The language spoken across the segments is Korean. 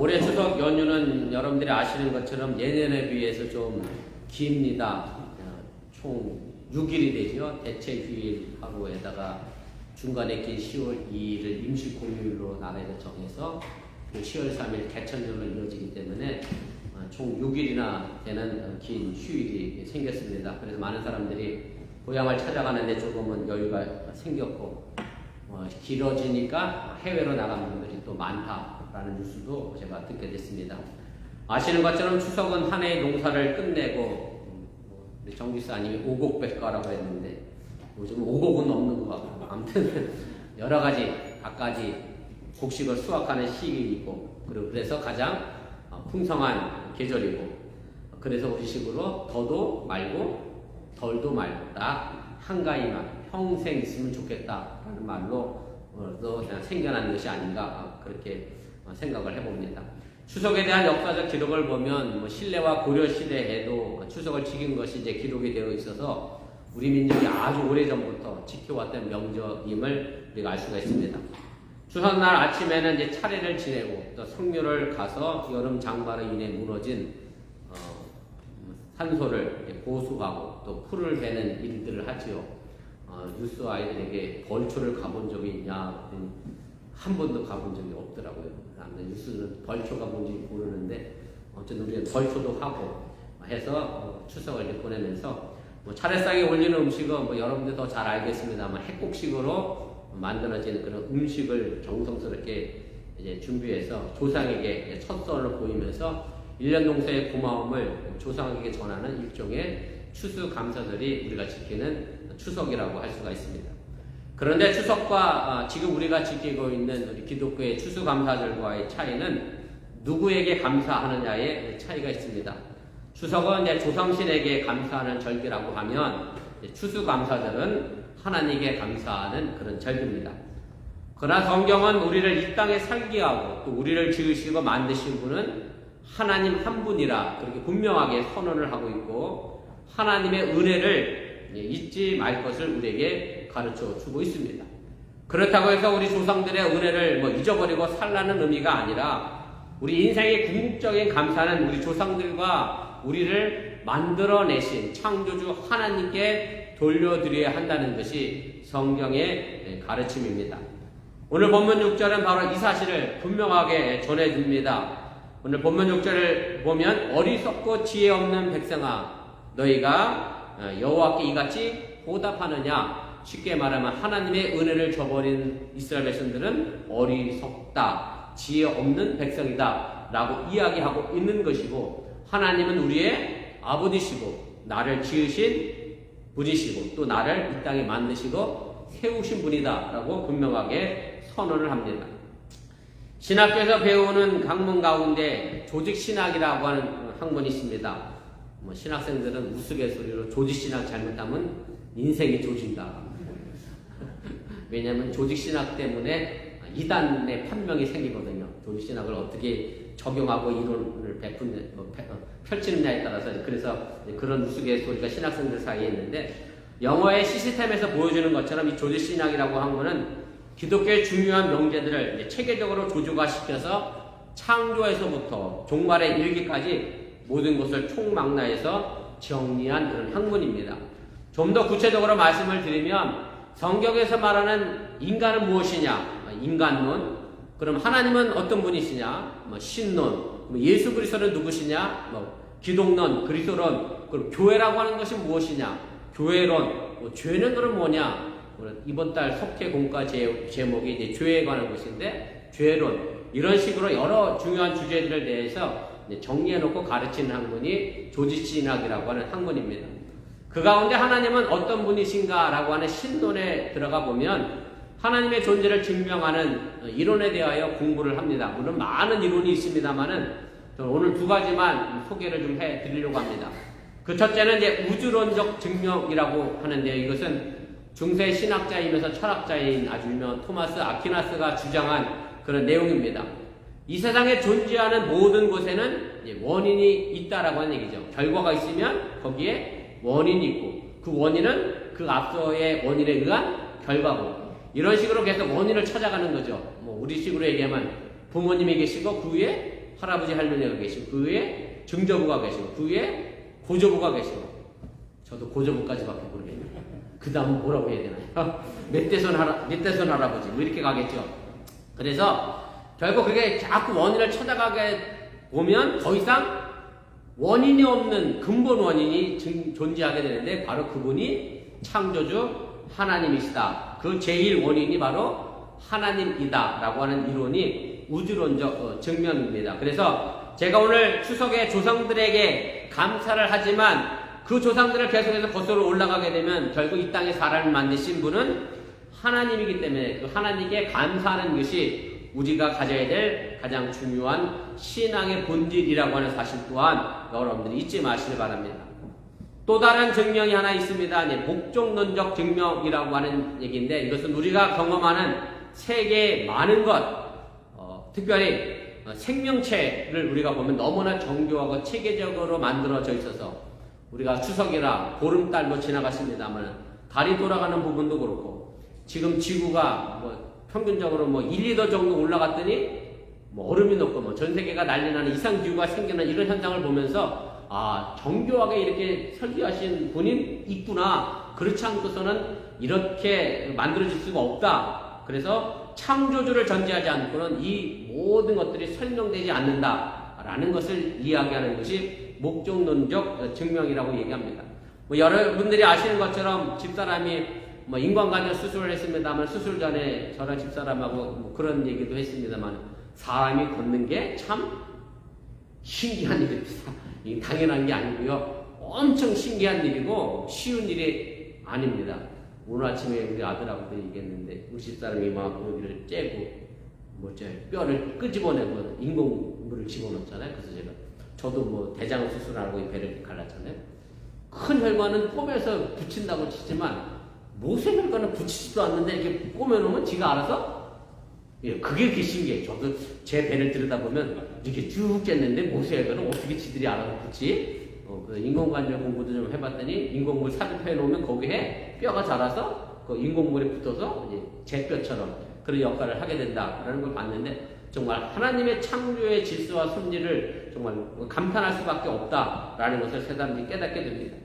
올해 추석 연휴는 여러분들이 아시는 것처럼 예년에 비해서 좀 깁니다. 총 6일이 되죠. 대체 휴일하고에다가 중간에 낀 10월 2일을 임시 공휴일로 나라에서 정해서 10월 3일 개천절로 이어지기 때문에 총 6일이나 되는 긴 휴일이 생겼습니다. 그래서 많은 사람들이 고향을 찾아가는데 조금은 여유가 생겼고 길어지니까 해외로 나간 분들이 또 많다라는 뉴스도 제가 듣게 됐습니다. 아시는 것처럼 추석은 한 해의 농사를 끝내고 우리 정기사님이 오곡백과라고 했는데 요즘 오곡은 없는 것 같고 아무튼 여러 가지 갖가지 곡식을 수확하는 시기이고 그래서 가장 풍성한 계절이고 그래서 우리식으로 더도 말고 덜도 말고 딱 한가위만 평생 있으면 좋겠다라는 말로 그냥 생겨난 것이 아닌가 그렇게 생각을 해봅니다. 추석에 대한 역사적 기록을 보면 신라와 고려 시대에도 추석을 지킨 것이 이제 기록이 되어 있어서 우리 민족이 아주 오래전부터 지켜왔던 명절임을 우리가 알 수가 있습니다. 추석날 아침에는 이제 차례를 지내고 또 성묘를 가서 여름 장마로 인해 무너진 산소를 보수하고 또 풀을 베는 일들을 하지요. 뉴스 아이들에게 벌초를 가본 적이 있냐? 한 번도 가본 적이 없더라고요. 뉴스는 벌초가 뭔지 모르는데 어쨌든 우리는 벌초도 하고 해서 추석을 이렇게 보내면서 차례상에 올리는 음식은 여러분들 더 잘 알겠습니다만 핵국식으로 만들어진 그런 음식을 정성스럽게 이제 준비해서 조상에게 첫 선을 보이면서 1년 농사의 고마움을 조상에게 전하는 일종의 추수감사들이 우리가 지키는 추석이라고 할 수가 있습니다. 그런데 추석과 지금 우리가 지키고 있는 우리 기독교의 추수감사절과의 차이는 누구에게 감사하느냐의 차이가 있습니다. 추석은 이제 조상신에게 감사하는 절기라고 하면 추수감사절은 하나님께 감사하는 그런 절기입니다. 그러나 성경은 우리를 이 땅에 살게 하고 또 우리를 지으시고 만드신 분은 하나님 한 분이라 그렇게 분명하게 선언을 하고 있고 하나님의 은혜를 잊지 말 것을 우리에게 가르쳐 주고 있습니다. 그렇다고 해서 우리 조상들의 은혜를 잊어버리고 살라는 의미가 아니라 우리 인생의 궁극적인 감사는 우리 조상들과 우리를 만들어내신 창조주 하나님께 돌려드려야 한다는 것이 성경의 가르침입니다. 오늘 본문 6절은 바로 이 사실을 분명하게 전해줍니다. 오늘 본문 6절을 보면 어리석고 지혜 없는 백성아 너희가 여호와께 이같이 보답하느냐. 쉽게 말하면 하나님의 은혜를 저버린 이스라엘 백성들은 어리석다, 지혜 없는 백성이다 라고 이야기하고 있는 것이고 하나님은 우리의 아버지시고 나를 지으신 분이시고 또 나를 이 땅에 만드시고 세우신 분이다 라고 분명하게 선언을 합니다. 신학교에서 배우는 학문 가운데 조직신학이라고 하는 학문이 있습니다. 신학생들은 우스갯소리로 조직신학 잘못하면 인생이 조진다. 왜냐하면 조직신학 때문에 이단의 판명이 생기거든요. 조직신학을 어떻게 적용하고 이론을 펼치느냐에 따라서 그래서 그런 우스갯소리가 신학생들 사이에 있는데 영어의 시스템에서 보여주는 것처럼 이 조직신학이라고 한 거는 기독교의 중요한 명제들을 체계적으로 조직화시켜서 창조에서부터 종말의 일기까지 모든 것을 총망라해서 정리한 그런 학문입니다. 좀 더 구체적으로 말씀을 드리면 성경에서 말하는 인간은 무엇이냐? 인간론. 그럼 하나님은 어떤 분이시냐? 신론. 예수 그리스도는 누구시냐? 기독론, 그리스도론. 그럼 교회라고 하는 것이 무엇이냐? 교회론. 죄는 그럼 뭐냐? 이번 달 속회 공과 제목이 이제 죄에 관한 것인데 죄론. 이런 식으로 여러 중요한 주제들에 대해서 정리해놓고 가르치는 학문이 조직신학이라고 하는 학문입니다. 그 가운데 하나님은 어떤 분이신가 라고 하는 신론에 들어가 보면 하나님의 존재를 증명하는 이론에 대하여 공부를 합니다. 물론 많은 이론이 있습니다만은 오늘 두 가지만 소개를 좀 해드리려고 합니다. 그 첫째는 이제 우주론적 증명이라고 하는데요. 이것은 중세 신학자이면서 철학자인 아주 유명한 토마스 아퀴나스가 주장한 그런 내용입니다. 이 세상에 존재하는 모든 것에는 원인이 있다라고 하는 얘기죠. 결과가 있으면 거기에 원인이 있고 그 원인은 그 앞서의 원인에 의한 결과고 이런 식으로 계속 원인을 찾아가는 거죠. 우리식으로 얘기하면 부모님이 계시고 그 위에 할아버지 할머니가 계시고 그 위에 증조부가 계시고 그 위에 고조부가 계시고 저도 고조부까지밖에 모르겠네요. 그 다음은 뭐라고 해야 되나요? 멧돼손 할아버지 뭐 이렇게 가겠죠. 그래서 결국 그게 자꾸 원인을 찾아가게 보면 더 이상 원인이 없는 근본 원인이 존재하게 되는데 바로 그분이 창조주 하나님이시다. 그 제1 원인이 바로 하나님이다 라고 하는 이론이 우주론적 증명입니다. 그래서 제가 오늘 추석에 조상들에게 감사를 하지만 그 조상들을 계속해서 거슬러 올라가게 되면 결국 이 땅에 사람을 만드신 분은 하나님이기 때문에 그 하나님께 감사하는 것이 우리가 가져야 될 가장 중요한 신앙의 본질이라고 하는 사실 또한 여러분들이 잊지 마시길 바랍니다. 또 다른 증명이 하나 있습니다. 목적론적 증명이라고 하는 얘기인데 이것은 우리가 경험하는 세계의 많은 것, 특별히 생명체를 우리가 보면 너무나 정교하고 체계적으로 만들어져 있어서 우리가 추석이라 보름달도 지나갔습니다만 달이 돌아가는 부분도 그렇고 지금 지구가 평균적으로 1, 2도 정도 올라갔더니 얼음이 녹고 전 세계가 난리나는 이상기후가 생기는 이런 현상을 보면서 정교하게 이렇게 설계하신 분이 있구나. 그렇지 않고서는 이렇게 만들어질 수가 없다. 그래서 창조주를 전제하지 않고는 이 모든 것들이 설명되지 않는다라는 것을 이야기하는 것이 목적론적 증명이라고 얘기합니다. 여러분들이 아시는 것처럼 집사람이 인공관절 수술을 했습니다만 수술 전에 저랑 집사람하고 그런 얘기도 했습니다만 사람이 걷는 게 참 신기한 일입니다. 당연한 게 아니고요. 엄청 신기한 일이고 쉬운 일이 아닙니다. 오늘 아침에 우리 아들하고도 얘기했는데 우리 집사람이 막 여기를 째고 뼈를 끄집어내고 인공물을 집어넣잖아요. 그래서 저도 대장 수술하고 배를 갈랐잖아요. 큰 혈관은 꿰매서 붙인다고 치지만 모세 혈관은 붙이지도 않는데 이렇게 꿰매놓으면 지가 알아서 그게 이렇게 신기해요. 저도 제 배를 들여다보면 이렇게 쭉 쨌는데 모세 혈관은 어떻게 지들이 알아서 붙지? 인공관절 공부도 좀 해봤더니 인공물 삽입해 놓으면 거기에 뼈가 자라서 그 인공물에 붙어서 제 뼈처럼 그런 역할을 하게 된다라는 걸 봤는데 정말 하나님의 창조의 질서와 섭리를 정말 감탄할 수밖에 없다라는 것을 새삼 깨닫게 됩니다.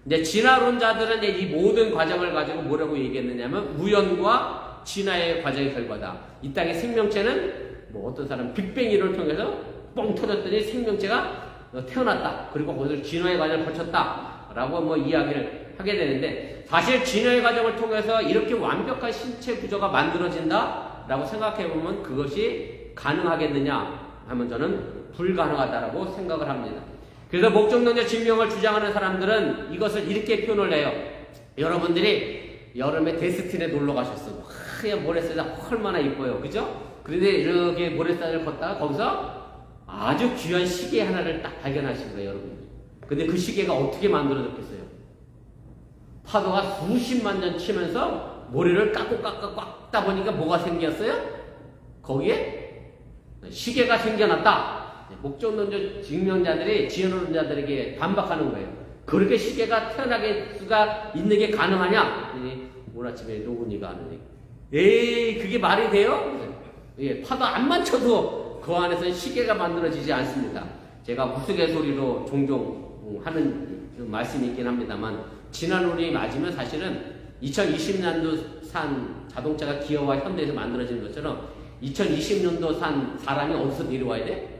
이제 진화론자들은 이 모든 과정을 가지고 뭐라고 얘기했느냐면 우연과 진화의 과정의 결과다. 이 땅의 생명체는 어떤 사람 빅뱅 이론을 통해서 뻥 터졌더니 생명체가 태어났다. 그리고 거기서 진화의 과정을 거쳤다. 라고 이야기를 하게 되는데 사실 진화의 과정을 통해서 이렇게 완벽한 신체 구조가 만들어진다. 라고 생각해 보면 그것이 가능하겠느냐 하면 저는 불가능하다라고 생각을 합니다. 그래서 목적론적 증명을 주장하는 사람들은 이것을 이렇게 표현을 해요. 여러분들이 여름에 데스틴에 놀러 가셨어. 하얀 모래사장 얼마나 이뻐요. 그죠? 그런데 이렇게 모래사장을 걷다가 거기서 아주 귀한 시계 하나를 딱 발견하신 거예요, 여러분. 근데 그 시계가 어떻게 만들어졌겠어요? 파도가 수십만 년 치면서 모래를 깎고 깎다 보니까 뭐가 생겼어요? 거기에 시계가 생겨났다. 목적론적 증명자들이 지혜론자들에게 반박하는 거예요. 그렇게 시계가 태어나게 수가 있는 게 가능하냐? 오늘 아침에 노군이가 하는 얘기. 에이, 그게 말이 돼요? 파도 안 맞춰도 그 안에서 시계가 만들어지지 않습니다. 제가 우스갯소리로 종종 하는 말씀이 있긴 합니다만 진화론이 맞으면 사실은 2020년도 산 자동차가 기어와 현대에서 만들어진 것처럼 2020년도 산 사람이 어디서 내려와야 돼?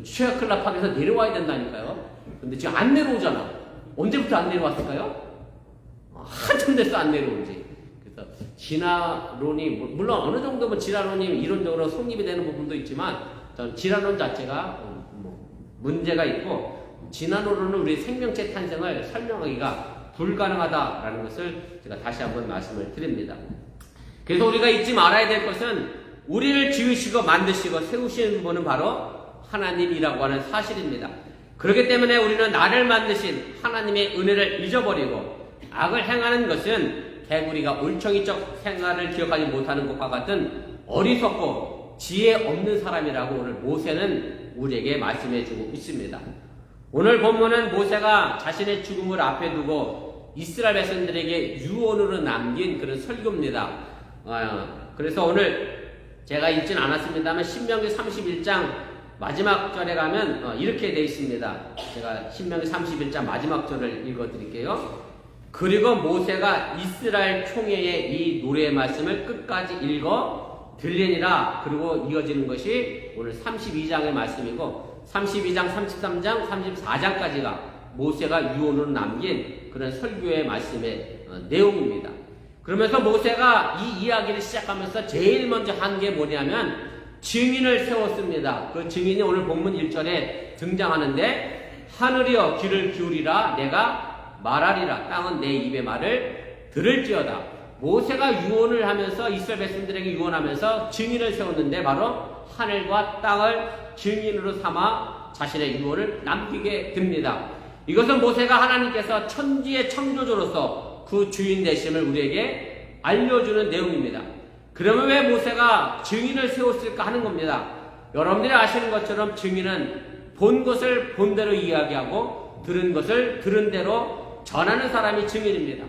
최악클라팍에서 내려와야 된다니까요. 근데 지금 안 내려오잖아. 언제부터 안 내려왔을까요? 한참 됐어 안 내려오지. 그래서 진화론이 물론 어느 정도 진화론이 이론적으로 성립이 되는 부분도 있지만 저는 진화론 자체가 문제가 있고 진화론은 우리 생명체 탄생을 설명하기가 불가능하다라는 것을 제가 다시 한번 말씀을 드립니다. 그래서 우리가 잊지 말아야 될 것은 우리를 지으시고 만드시고 세우시는 분은 바로 하나님이라고 하는 사실입니다. 그렇기 때문에 우리는 나를 만드신 하나님의 은혜를 잊어버리고 악을 행하는 것은 개구리가 올챙이적 생활을 기억하지 못하는 것과 같은 어리석고 지혜 없는 사람이라고 오늘 모세는 우리에게 말씀해 주고 있습니다. 오늘 본문은 모세가 자신의 죽음을 앞에 두고 이스라엘 백성들에게 유언으로 남긴 그런 설교입니다. 그래서 오늘 제가 읽진 않았습니다만 신명기 31장 마지막 절에 가면 이렇게 되어 있습니다. 제가 신명기 31장 마지막 절을 읽어드릴게요. 그리고 모세가 이스라엘 총회에 이 노래의 말씀을 끝까지 읽어 들리니라. 그리고 이어지는 것이 오늘 32장의 말씀이고 32장, 33장, 34장까지가 모세가 유언으로 남긴 그런 설교의 말씀의 내용입니다. 그러면서 모세가 이 이야기를 시작하면서 제일 먼저 한 게 뭐냐면 증인을 세웠습니다. 그 증인이 오늘 본문 1절에 등장하는데 하늘이여 귀를 기울이라 내가 말하리라 땅은 내 입의 말을 들을지어다. 모세가 유언을 하면서 이스라엘 백성들에게 유언하면서 증인을 세웠는데 바로 하늘과 땅을 증인으로 삼아 자신의 유언을 남기게 됩니다. 이것은 모세가 하나님께서 천지의 창조주로서 그 주인 되심을 우리에게 알려주는 내용입니다. 그러면 왜 모세가 증인을 세웠을까 하는 겁니다. 여러분들이 아시는 것처럼 증인은 본 것을 본 대로 이야기하고 들은 것을 들은 대로 전하는 사람이 증인입니다.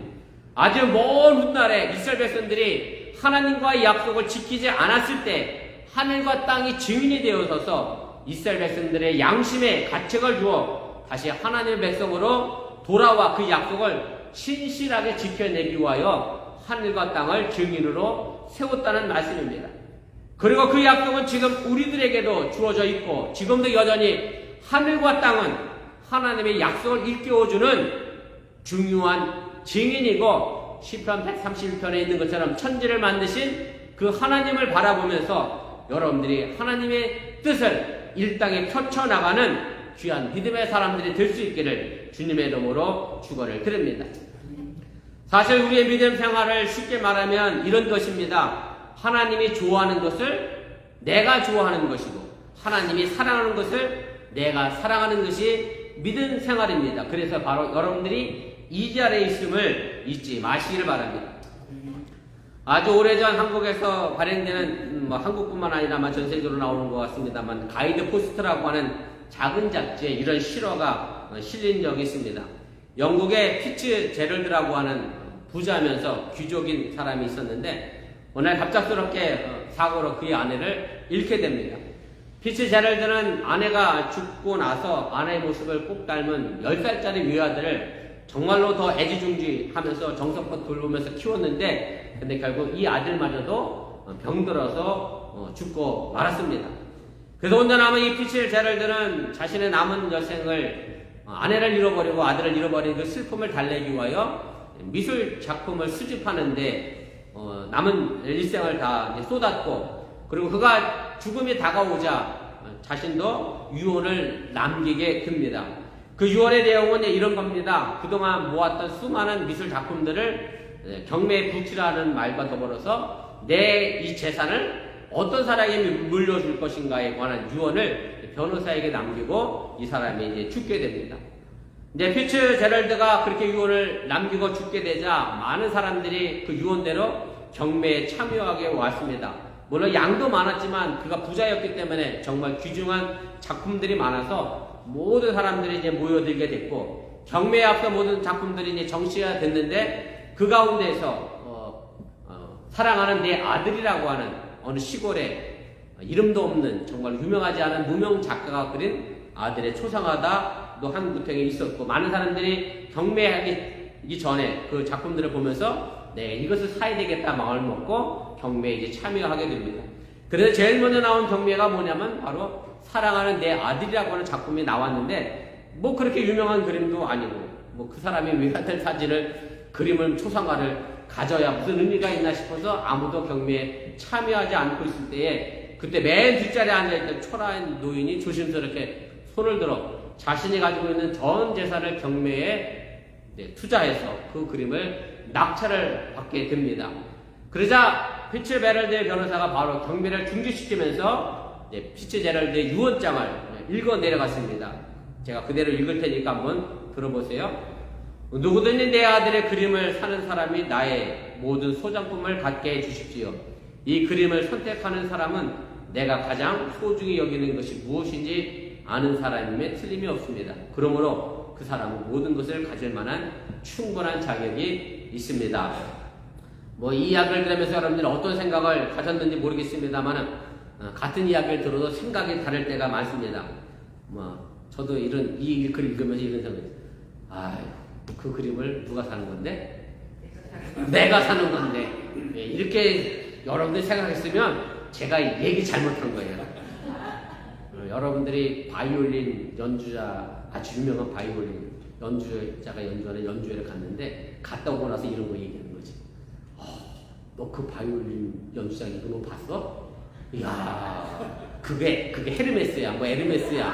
아주 먼 훗날에 이스라엘 백성들이 하나님과의 약속을 지키지 않았을 때 하늘과 땅이 증인이 되어서서 이스라엘 백성들의 양심에 가책을 주어 다시 하나님의 백성으로 돌아와 그 약속을 신실하게 지켜내기 위하여 하늘과 땅을 증인으로 세웠다는 말씀입니다. 그리고 그 약속은 지금 우리들에게도 주어져 있고 지금도 여전히 하늘과 땅은 하나님의 약속을 일깨워주는 중요한 증인이고 시편 131편에 있는 것처럼 천지를 만드신 그 하나님을 바라보면서 여러분들이 하나님의 뜻을 이 땅에 펼쳐나가는 귀한 믿음의 사람들이 될 수 있기를 주님의 이름으로 축원을 드립니다. 사실 우리의 믿음 생활을 쉽게 말하면 이런 것입니다. 하나님이 좋아하는 것을 내가 좋아하는 것이고 하나님이 사랑하는 것을 내가 사랑하는 것이 믿음 생활입니다. 그래서 바로 여러분들이 이 자리에 있음을 잊지 마시기를 바랍니다. 아주 오래전 한국에서 발행되는 한국뿐만 아니라 전 세계적으로 나오는 것 같습니다만 가이드 포스트라고 하는 작은 잡지에 이런 실화가 실린 적이 있습니다. 영국의 피츠 제럴드라고 하는 부자면서 귀족인 사람이 있었는데 어느 날 갑작스럽게 사고로 그의 아내를 잃게 됩니다. 피츠 제럴드는 아내가 죽고 나서 아내의 모습을 꼭 닮은 10살짜리 외아들을 정말로 더 애지중지하면서 정성껏 돌보면서 키웠는데 근데 결국 이 아들마저도 병들어서 죽고 말았습니다. 그래서 혼자 남은 이 피츠 제럴드는 자신의 남은 여생을 아내를 잃어버리고 아들을 잃어버린 그 슬픔을 달래기 위하여 미술 작품을 수집하는데 남은 일생을 다 쏟았고 그리고 그가 죽음이 다가오자 자신도 유언을 남기게 됩니다. 그 유언의 내용은 이런 겁니다. 그동안 모았던 수많은 미술 작품들을 경매에 붙이라는 말과 더불어서 내 이 재산을 어떤 사람에게 물려줄 것인가에 관한 유언을 변호사에게 남기고 이 사람이 이제 죽게 됩니다. 이제 피츠 제럴드가 그렇게 유언을 남기고 죽게 되자 많은 사람들이 그 유언대로 경매에 참여하게 왔습니다. 물론 양도 많았지만 그가 부자였기 때문에 정말 귀중한 작품들이 많아서 모든 사람들이 이제 모여들게 됐고 경매에 앞서 모든 작품들이 이제 정시가 됐는데 그 가운데서 사랑하는 내 아들이라고 하는 어느 시골에 이름도 없는 정말 유명하지 않은 무명 작가가 그린 아들의 초상화도 한 구택에 있었고 많은 사람들이 경매하기 전에 그 작품들을 보면서 네 이것을 사야 되겠다 마음을 먹고 경매에 이제 참여하게 됩니다. 그래서 제일 먼저 나온 경매가 뭐냐면 바로 사랑하는 내 아들이라고 하는 작품이 나왔는데 뭐 그렇게 유명한 그림도 아니고 뭐 그 사람이 외아들 사진을 그림을 초상화를 가져야 무슨 의미가 있나 싶어서 아무도 경매에 참여하지 않고 있을 때에 그때 맨 뒷자리에 앉아있던 초라한 노인이 조심스럽게 손을 들어 자신이 가지고 있는 전 재산을 경매에 투자해서 그 그림을 낙찰을 받게 됩니다. 그러자 피츠 제럴드의 변호사가 바로 경매를 중지시키면서 피츠 제럴드의 유언장을 읽어 내려갔습니다. 제가 그대로 읽을 테니까 한번 들어보세요. 누구든지 내 아들의 그림을 사는 사람이 나의 모든 소장품을 갖게 해 주십시오. 이 그림을 선택하는 사람은 내가 가장 소중히 여기는 것이 무엇인지 아는 사람임에 틀림이 없습니다. 그러므로 그 사람은 모든 것을 가질 만한 충분한 자격이 있습니다. 뭐 이 이야기를 들으면서 여러분들이 어떤 생각을 가졌는지 모르겠습니다만 같은 이야기를 들어도 생각이 다를 때가 많습니다. 저도 이 글을 읽으면서 이런 생각이, 그 그림을 누가 사는 건데? 내가 사는 건데. 이렇게 여러분들이 생각했으면 제가 얘기 잘못한 거예요. 여러분들이 바이올린 연주자, 아주 유명한 바이올린 연주자가 연주하는 연주회를 갔는데, 갔다 오고 나서 이런 거 얘기하는 거지. 너 그 바이올린 연주자 이거 너 봤어? 이야, 그게 헤르메스야, 에르메스야.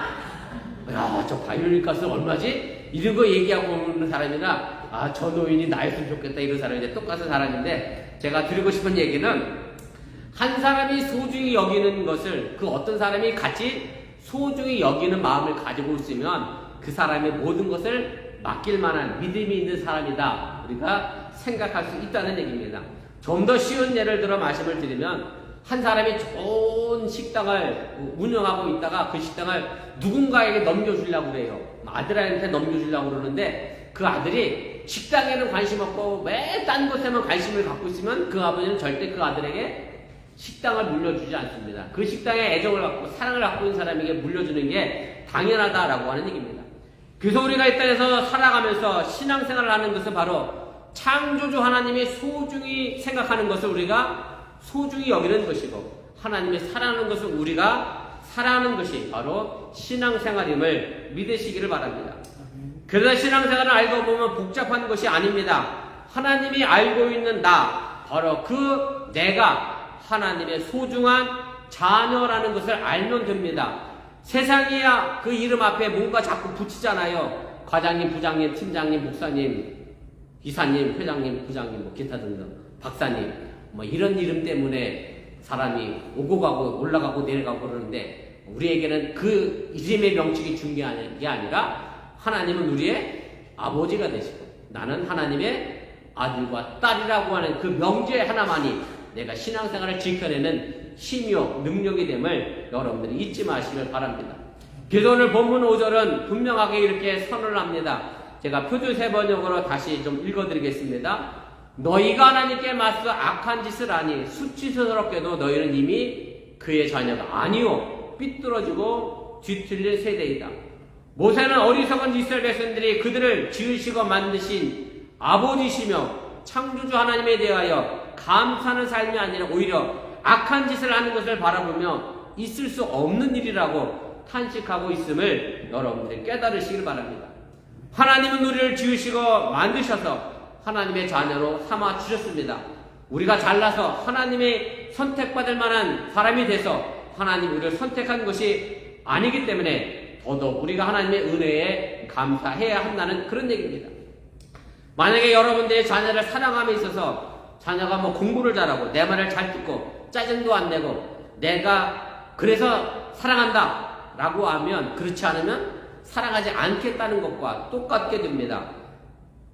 야, 저 바이올린 값은 얼마지? 이런 거 얘기하고 오는 사람이나, 저 노인이 나였으면 좋겠다, 이런 사람인데, 똑같은 사람인데, 제가 드리고 싶은 얘기는, 한 사람이 소중히 여기는 것을, 그 어떤 사람이 같이 소중히 여기는 마음을 가지고 있으면, 그 사람의 모든 것을 맡길 만한 믿음이 있는 사람이다. 우리가 생각할 수 있다는 얘기입니다. 좀 더 쉬운 예를 들어 말씀을 드리면, 한 사람이 좋은 식당을 운영하고 있다가 그 식당을 누군가에게 넘겨주려고 그래요. 아들한테 넘겨주려고 그러는데, 그 아들이 식당에는 관심 없고 왜 딴 것에만 관심을 갖고 있으면 그 아버지는 절대 그 아들에게 식당을 물려주지 않습니다. 그 식당에 애정을 갖고 사랑을 갖고 있는 사람에게 물려주는 게 당연하다라고 하는 얘기입니다. 그래서 우리가 이 땅에서 살아가면서 신앙생활을 하는 것은 바로 창조주 하나님이 소중히 생각하는 것을 우리가 소중히 여기는 것이고, 하나님이 사랑하는 것을 우리가 사랑하는 것이 바로 신앙생활임을 믿으시기를 바랍니다. 그러나 신앙생활을 알고 보면 복잡한 것이 아닙니다. 하나님이 알고 있는 나, 바로 그 내가 하나님의 소중한 자녀라는 것을 알면 됩니다. 세상이야 그 이름 앞에 뭔가 자꾸 붙이잖아요. 과장님, 부장님, 팀장님, 목사님, 이사님, 회장님, 부장님, 기타 등등, 박사님, 이런 이름 때문에 사람이 오고 가고 올라가고 내려가고 그러는데, 우리에게는 그 이름의 명칭이 중요한 게 아니라 하나님은 우리의 아버지가 되시고 나는 하나님의 아들과 딸이라고 하는 그 명제 하나만이 내가 신앙생활을 지켜내는 힘이요 능력이 됨을 여러분들이 잊지 마시길 바랍니다. 그래서 오늘 본문 5절은 분명하게 이렇게 선언을 합니다. 제가 표준세 번역으로 다시 좀 읽어드리겠습니다. 너희가 하나님께 맞서 악한 짓을 하니 수치스럽게도 너희는 이미 그의 자녀가 아니요 삐뚤어지고 뒤틀린 세대이다. 모세는 어리석은 이스라엘 백성들이 그들을 지으시고 만드신 아버지시며 창조주 하나님에 대하여 감사하는 삶이 아니라 오히려 악한 짓을 하는 것을 바라보며 있을 수 없는 일이라고 탄식하고 있음을 여러분들이 깨달으시길 바랍니다. 하나님은 우리를 지으시고 만드셔서 하나님의 자녀로 삼아 주셨습니다. 우리가 잘나서 하나님의 선택받을 만한 사람이 돼서 하나님 우리를 선택한 것이 아니기 때문에 더더욱 우리가 하나님의 은혜에 감사해야 한다는 그런 얘기입니다. 만약에 여러분들의 자녀를 사랑함에 있어서 자녀가 공부를 잘하고 내 말을 잘 듣고 짜증도 안 내고 내가 그래서 사랑한다 라고 하면, 그렇지 않으면 사랑하지 않겠다는 것과 똑같게 됩니다.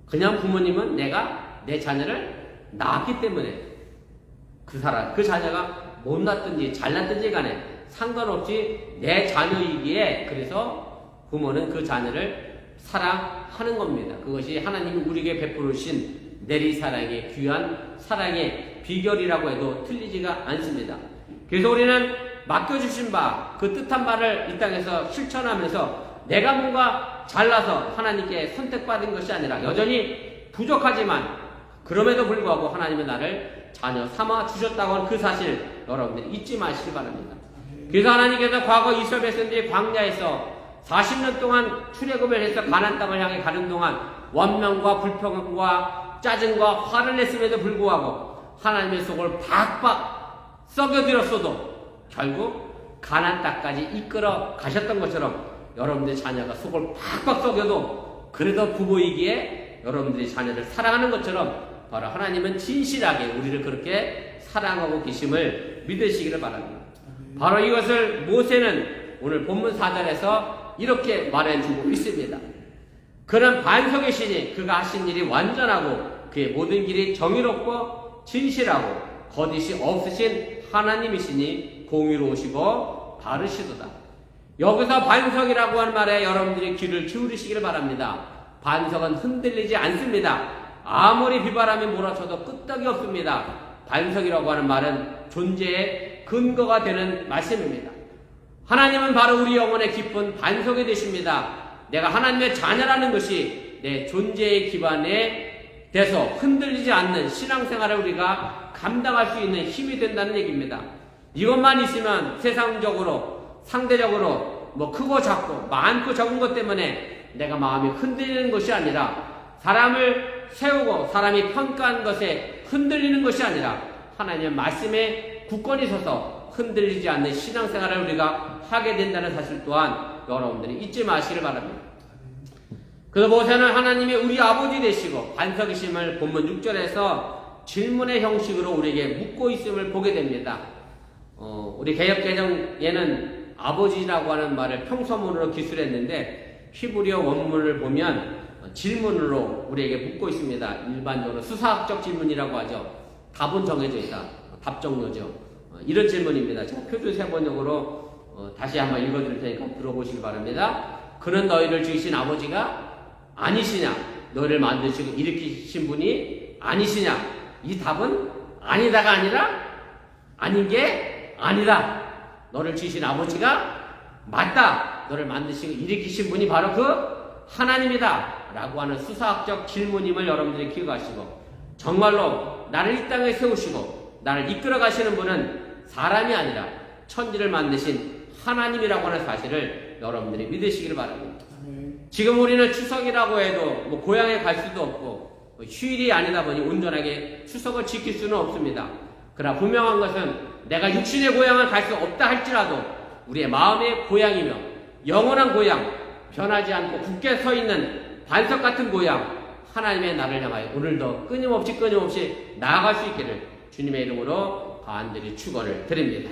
그냥 부모님은 내가 내 자녀를 낳았기 때문에 그 자녀가 못났든지 잘났든지 간에 상관없이 내 자녀이기에, 그래서 부모는 그 자녀를 사랑하는 겁니다. 그것이 하나님이 우리에게 베푸신 내리사랑의 귀한 사랑의 비결이라고 해도 틀리지가 않습니다. 그래서 우리는 맡겨주신 바, 그 뜻한 바를 이 땅에서 실천하면서 내가 뭔가 잘나서 하나님께 선택받은 것이 아니라 여전히 부족하지만 그럼에도 불구하고 하나님은 나를 자녀 삼아 주셨다고 하는 그 사실 여러분들이 잊지 마시기 바랍니다. 그래서 하나님께서 과거 이스라엘 백성들이 광야에서 40년 동안 출애굽을 해서 가나안 땅을 향해 가는 동안 원망과 불평과 짜증과 화를 냈음에도 불구하고 하나님의 속을 박박 썩여들었어도 결국 가나안 땅까지 이끌어 가셨던 것처럼 여러분들의 자녀가 속을 박박 썩여도 그래도 부모이기에 여러분들이 자녀를 사랑하는 것처럼 바로 하나님은 진실하게 우리를 그렇게 사랑하고 계심을 믿으시기를 바랍니다. 바로 이것을 모세는 오늘 본문 4절에서 이렇게 말해주고 있습니다. 그는 반석의 신이 그가 하신 일이 완전하고 그의 모든 길이 정의롭고 진실하고 거짓이 없으신 하나님이시니 공의로우시고 바르시도다. 여기서 반석이라고 하는 말에 여러분들이 귀를 기울이시기를 바랍니다. 반석은 흔들리지 않습니다. 아무리 비바람이 몰아쳐도 끄떡이 없습니다. 반석이라고 하는 말은 존재의 근거가 되는 말씀입니다. 하나님은 바로 우리 영혼의 깊은 반석이 되십니다. 내가 하나님의 자녀라는 것이 내 존재의 기반에 돼서 흔들리지 않는 신앙생활을 우리가 감당할 수 있는 힘이 된다는 얘기입니다. 이것만 있으면 세상적으로 상대적으로 크고 작고 많고 적은 것 때문에 내가 마음이 흔들리는 것이 아니라, 사람을 세우고 사람이 평가한 것에 흔들리는 것이 아니라 하나님의 말씀에 굳건히 서서 흔들리지 않는 신앙생활을 우리가 하게 된다는 사실 또한 여러분들이 잊지 마시기를 바랍니다. 그래서 모세는 하나님이 우리 아버지 되시고 반석이심을 본문 6절에서 질문의 형식으로 우리에게 묻고 있음을 보게 됩니다. 우리 개역개정에는 아버지라고 하는 말을 평서문으로 기술했는데 히브리어 원문을 보면 질문으로 우리에게 묻고 있습니다. 일반적으로 수사학적 질문이라고 하죠. 답은 정해져 있다. 답정료죠. 이런 질문입니다. 제가 표준 세번역으로 다시 한번 읽어드릴 테니까 들어보시기 바랍니다. 그는 너희를 지으신 아버지가 아니시냐? 너희를 만드시고 일으키신 분이 아니시냐? 이 답은 아니다가 아니라 아닌 게 아니다. 너를 지으신 아버지가 맞다. 너를 만드시고 일으키신 분이 바로 그 하나님이다 라고 하는 수사학적 질문임을 여러분들이 기억하시고, 정말로 나를 이 땅에 세우시고 나를 이끌어 가시는 분은 사람이 아니라 천지를 만드신 하나님이라고 하는 사실을 여러분들이 믿으시기를 바랍니다. 지금 우리는 추석이라고 해도 고향에 갈 수도 없고 휴일이 아니다 보니 온전하게 추석을 지킬 수는 없습니다. 그러나 분명한 것은 내가 육신의 고향을 갈 수 없다 할지라도 우리의 마음의 고향이며 영원한 고향, 변하지 않고 굳게 서 있는 반석 같은 고향, 하나님의 나를 향하여 오늘도 끊임없이 나아갈 수 있기를 주님의 이름으로 간절히 축원을 드립니다.